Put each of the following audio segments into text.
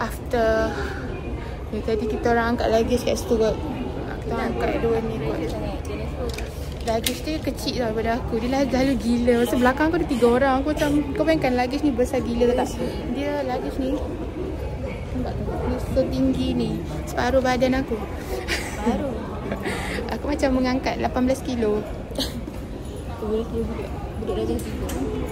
After tadi kita orang angkat luggage kat situ kot. Kita angkat dua ni kot. Luggage dia kecil daripada aku. Dia lalu gila. Masa belakang aku ada 3 orang. Aku macam, kau bayangkan luggage ni besar gila tak? Dia luggage ni, nampak tu? Dia setinggi ni, separuh badan aku. Separuh? Aku macam mengangkat 18 kilo. Boleh kira budak darjah 3.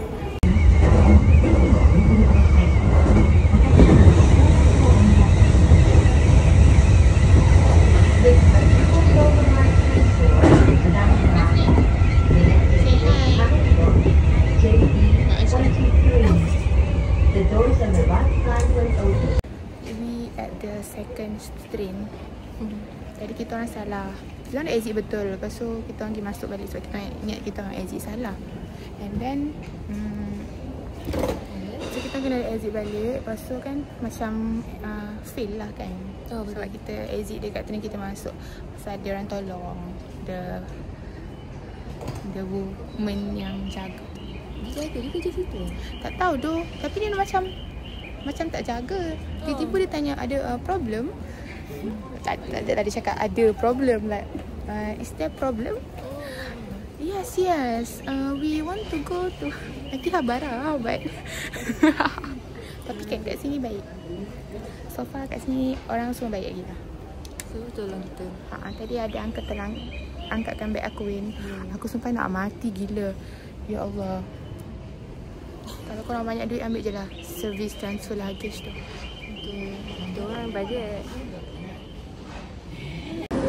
We at the second train. Tadi kita orang salah. Kita orang exit betul. Lepas tu kita orang pergi masuk balik sebab kita ingat kita orang exit salah. And then so kita kena exit balik. Lepas tu kan macam fail lah kan. Sebab kita exit dekat train kita masuk. Pasal ada orang tolong. The woman yang jaga. Dia jaga, dia kerja situ? Tak tahu tu. Tapi dia macam tak jaga. Tiba-tiba dia tanya ada problem. Tak ada cakap ada problem like is there problem? Yes. We want to go to Akihabara but tapi kan kat sini baik. So far kat sini orang semua baik lagi lah. So tolong kita. Tadi ada uncle telang angkatkan beg aku Win. Aku sampai nak mati gila. Ya Allah. Kalau korang banyak duit ambil je lah service transfer luggage tu. Kita orang bajet.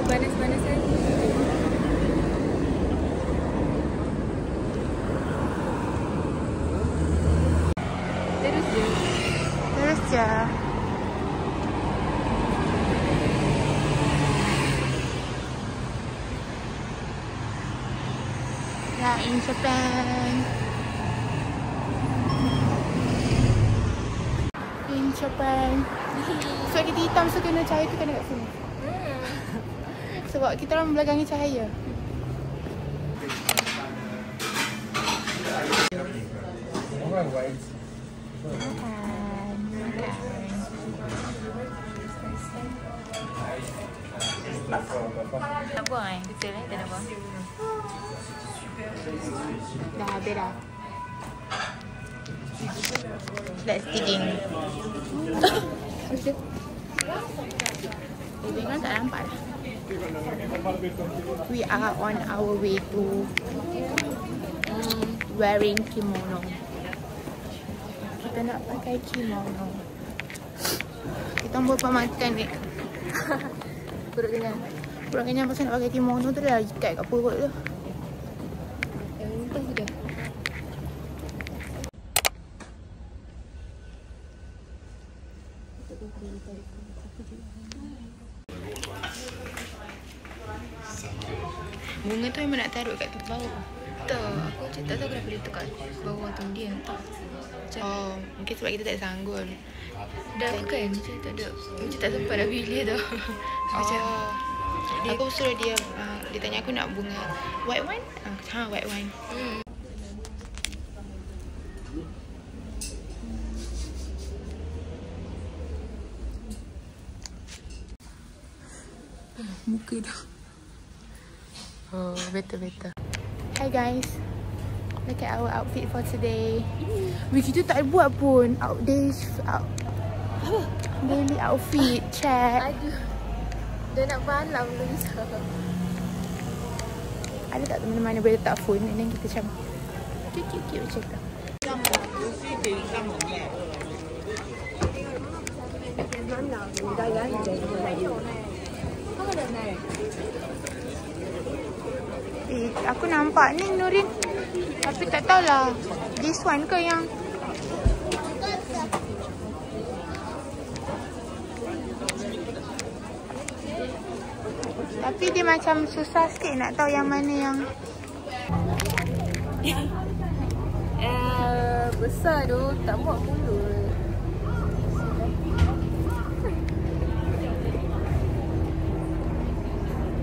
Panas-panasan. Terus je. Ya, in Japan. Sebab kita hitam so kena cahaya tu kena kat sini. Sebab kita orang belakangi cahaya. Tak buang betul tak nak buang. Dah habis dah. Let's digging. Digging kan tak nampak dah. We are on our way to wearing kimono. Kita nak pakai kimono. Kita buat makan ni. Perut kenyang pasal nak pakai kimono tu dah ikat kat perut tu. Yang muntah sudah. Bunga tu memang nak taruh kat bawah. Tak, aku tak tahu kenapa dia tekan bawah tu dia. Oh, mungkin sebab kita tak sanggul. Dah kan macam tak ada. Macam tak sempat dah pilih dah. Macam aku suruh dia dia tanya aku nak bunga white one? White one. Muka dah. Oh, better. Hi guys. Look at our outfit for today. Kita tak buat pun daily outfit check. aduh. Dah nak malam belum bisa. Ada tak teman-teman boleh letak phone and then kita macam cute macam tu. Aku nampak ni Nurin. Tapi tak tahulah this one ke yang tapi dia macam susah sikit nak tahu yang mana yang besar tu tak muat mulut.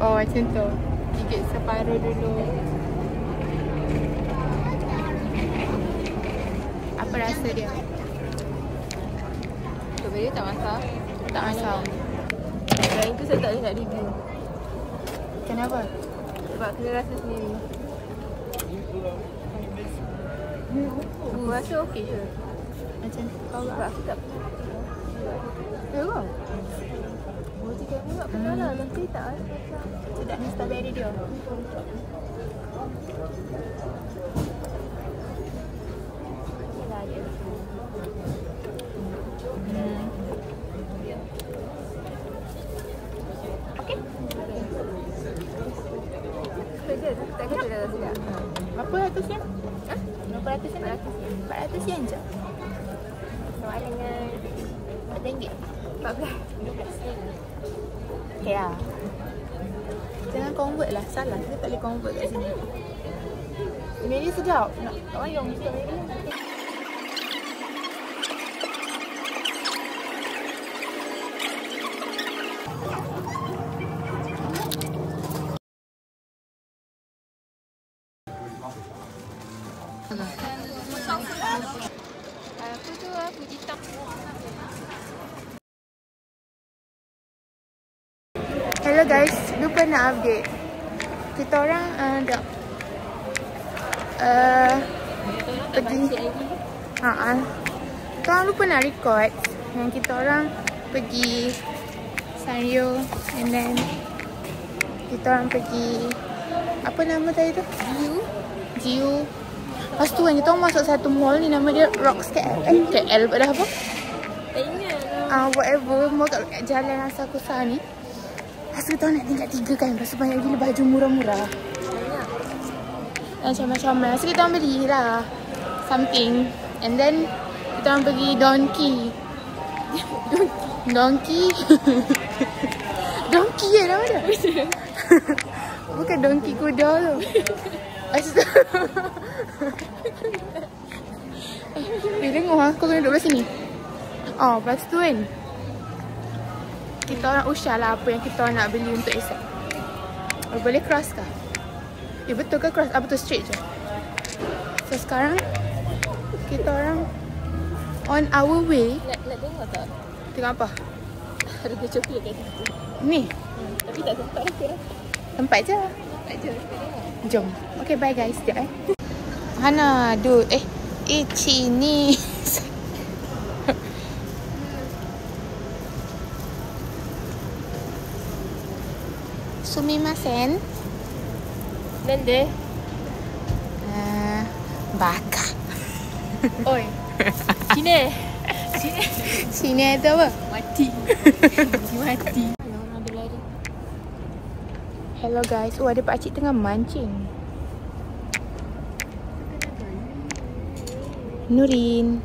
oh macam tu. Gigit separuh dulu. Apa rasa dia? Dia tak masak. Tak masak. Yang itu saya tak boleh nak review. Kenapa? Sebab kena rasa sendiri. Aku rasa okey je. Macam Kau sebab aku tak ya ke? boleh cakap pula kenal lah. Nanti tak Sedap ni strawberry dia. kerja. Tak kerja dah sedap. Berapa ratus yen? Berapa ratus yen? 400 yen je. Sama dengan RM4. 14. Okay lah. Jangan convert lah. Salah. Kita tak boleh convert kat sini. Ini dia sedap. Nak ayam strawberry. Apa tu lah, puji tak. Hello guys, lupa nak update. Kita orang dah pergi. Kita orang lupa nak record yang kita orang pergi Sanrio and then kita orang pergi apa nama tadi tu? Jiu. Lepas tu kan kita orang masuk satu mall ni nama dia Rocks KL. KL pada apa? Tak ingat. Whatever, mall kat jalan Asakusa ni. Lepas tu kita orang nak tingkat 3 kan. Lepas tu banyak gila baju murah-murah. Macam-macam. Lepas tu kita orang beli lah something. And then kita orang pergi Donkey. Donkey kan nama dia? Bukan Donkey kuda tu. Lepas tu dengar aku kena duduk kat sini. Lepas tu kan kita orang usah lah apa yang kita orang nak beli untuk esok. Boleh cross kah? Betul ke cross? Apa tu straight je? So sekarang kita orang on our way. Nak tengok tak? Tengok apa? Harga coklat kat situ. Ni? Tapi tak sempat rasa. Tempat je. Tak je. Jom. Okay, bye guys. Sekejap Hana, dude. Ichi Sumimasen. Nande? Baka. Oi. Sini. Sini tu apa? Mati. Mati. Orang berlari. Hello guys. Ada pakcik tengah mancing. Nurin.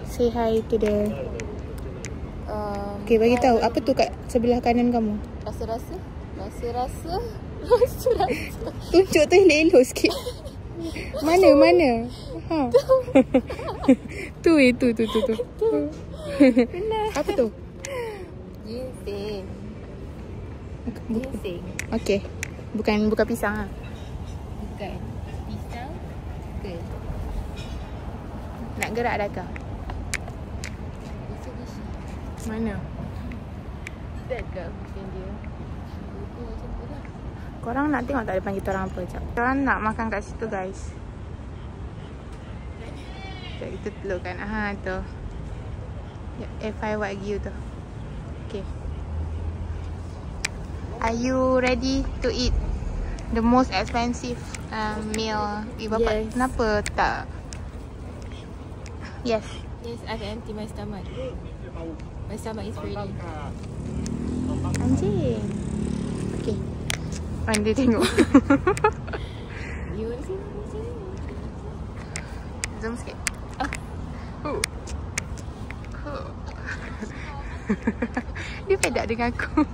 Say hi to the. Okay, bagi tahu apa tu kat sebelah kanan kamu? Rasa-rasa. Tunjuk tu elok sikit. Mana? Tu. Apa tu? Ginseng. Okay. Bukan pisang ah. Bukan. Pisang ke? Nak gerak dah ke? Mitsubishi. Mana? Tak ke bukan dia. Buku macam tu lah. Korang nak tengok tak depan kita orang apa? Sekejap. Kita orang nak makan kat situ guys. Sekejap kita telurkan. Tu. F5 Wagyu tu. Okay. Are you ready to eat the most expensive meal? Bapak, Yes. kenapa tak? Yes. Yes, I can empty my stomach. My stomach is ready. Anjing. Okay. Dia tengok. You want to see? Zoom sikit. Dia pedak dengan aku.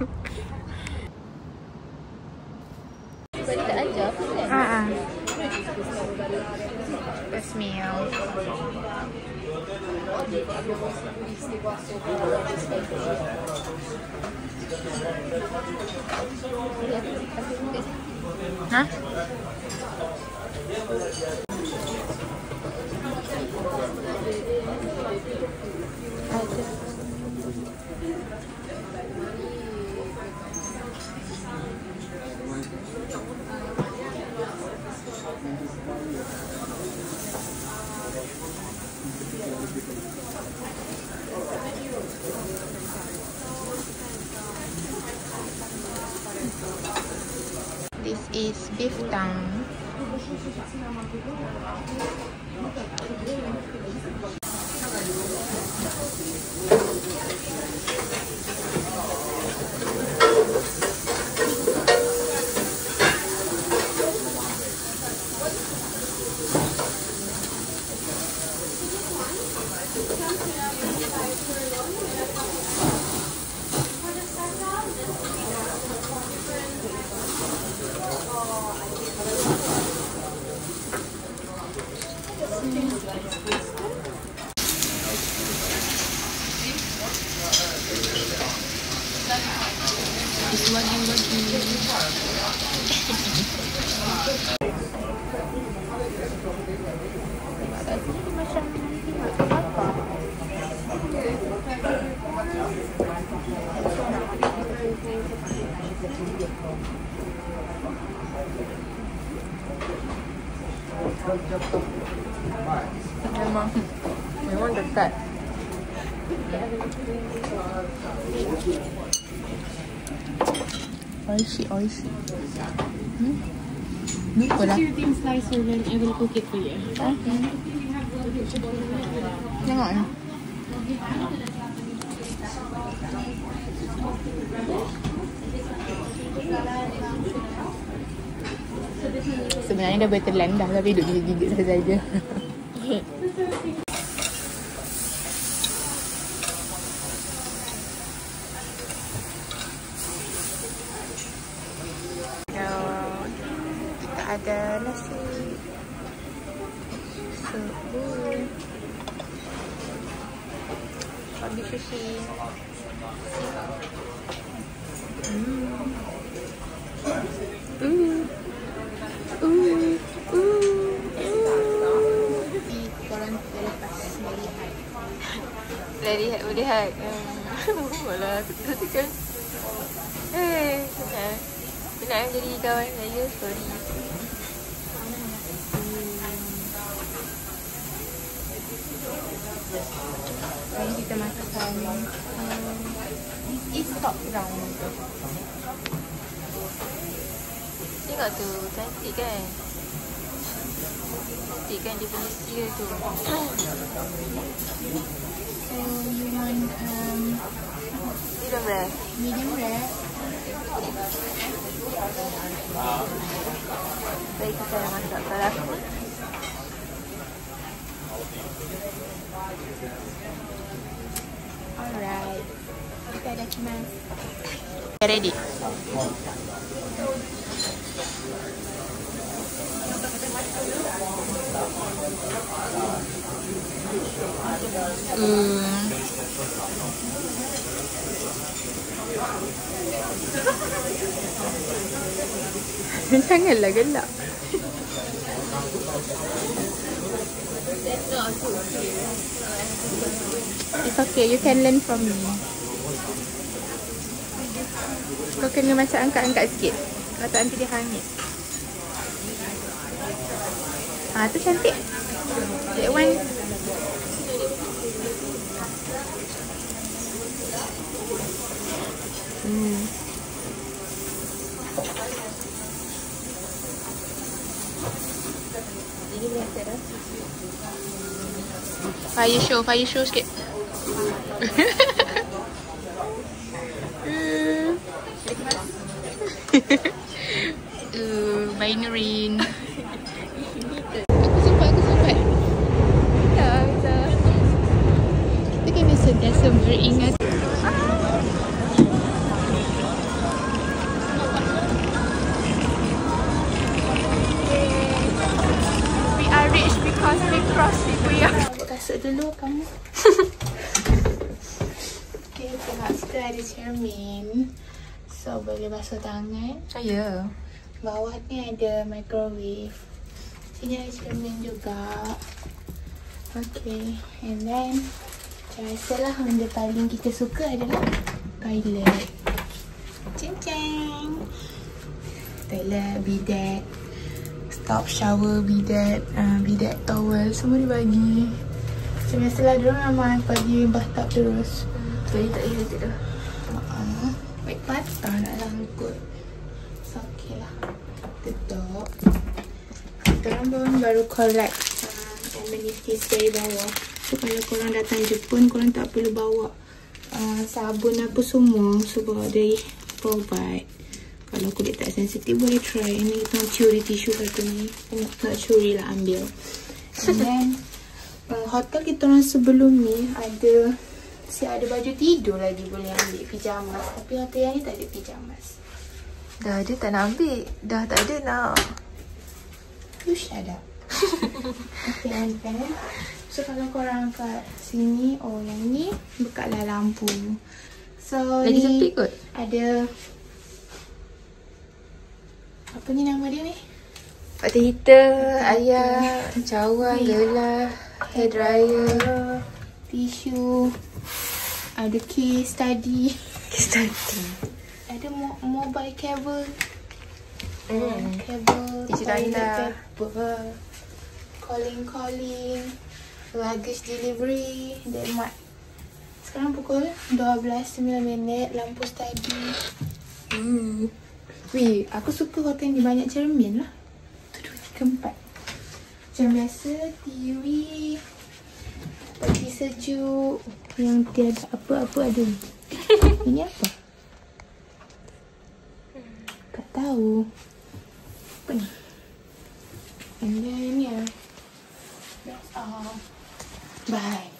Sebab dia tak ajar apa kan? First meal. Hah? I just is beef tongue. Memang dekat. Oishi. Lupa lah. Your thin slicer, then I will cook it for you. Tengok ni. Sebenarnya dah bertelan dah, tapi duduk gigit saja. Kita ada nasi, sup, babi sushi. Korang terlepas Melihat. Walah, seperti kan. Nak jadi kawan saya, sorry. Sekarang kita makan is top round. Tengok tu, cantik kan? Cantik kan dia punya seal tu. So you want medium rare. Baik, kita dah masak falafel. Alright. Kita dah kemas. Ready. Janganlah gelak. It's okay, you can learn from me. Kau kena macam angkat-angkat sikit. Kalau tak nanti dia hangit. Tu cantik. That one. Fire show sikit. Binary. Aku sempat. Tak, bisa. Kita kena sentiasa beringat. We are rich because we cross Shibuya. Kasut dulu kamu. Okay, tengok situ ada cermin. So, boleh basuh tangan. Ya. Bawah ni ada microwave. Sini ada cermin juga. Okay, and then biasalah benda paling kita suka adalah toilet. Cincang. Toilet, bidet, stop shower, bidet, bidet towel, semua dibagi. Macam biasalah diorang memang bagi bathtub terus. Jadi tak payah tu dah. Baik patah nak langkut. So okay lah. Kita Abang baru collect amenities dari bawah. So kalau korang datang Jepun, korang tak perlu bawa sabun apa semua. So bawa dari provide. Kalau kulit tak sensitif boleh try. Ini kita nak curi tisu satu ni. Nak curi lah ambil. And then hotel kita orang sebelum ni ada baju tidur lagi boleh ambil, pijamas. Tapi hotel yang ni tak ada pijamas. Dah ada tak nak ambil. Dah tak ada nak. You shut up. Okay, kan. So kalau korang kat sini, yang ni bukalah lampu. So Lagi ni sempit kot. ada apa ni nama dia ni? Water heater, ayam, cawan, gelas, hair dryer, tisu, ada case study, ada mobile cable, tisu tanda, calling, luggage delivery, mat. Sekarang pukul 12.09, lampu study. Wih, aku suka hotel ni banyak cermin lah. 1, 2, 3, 4. Macam biasa, TV, pagi sejuk, yang tiada apa-apa ada. Ini apa? Tak tahu. Apa ni? And then, yeah. That's all. Bye.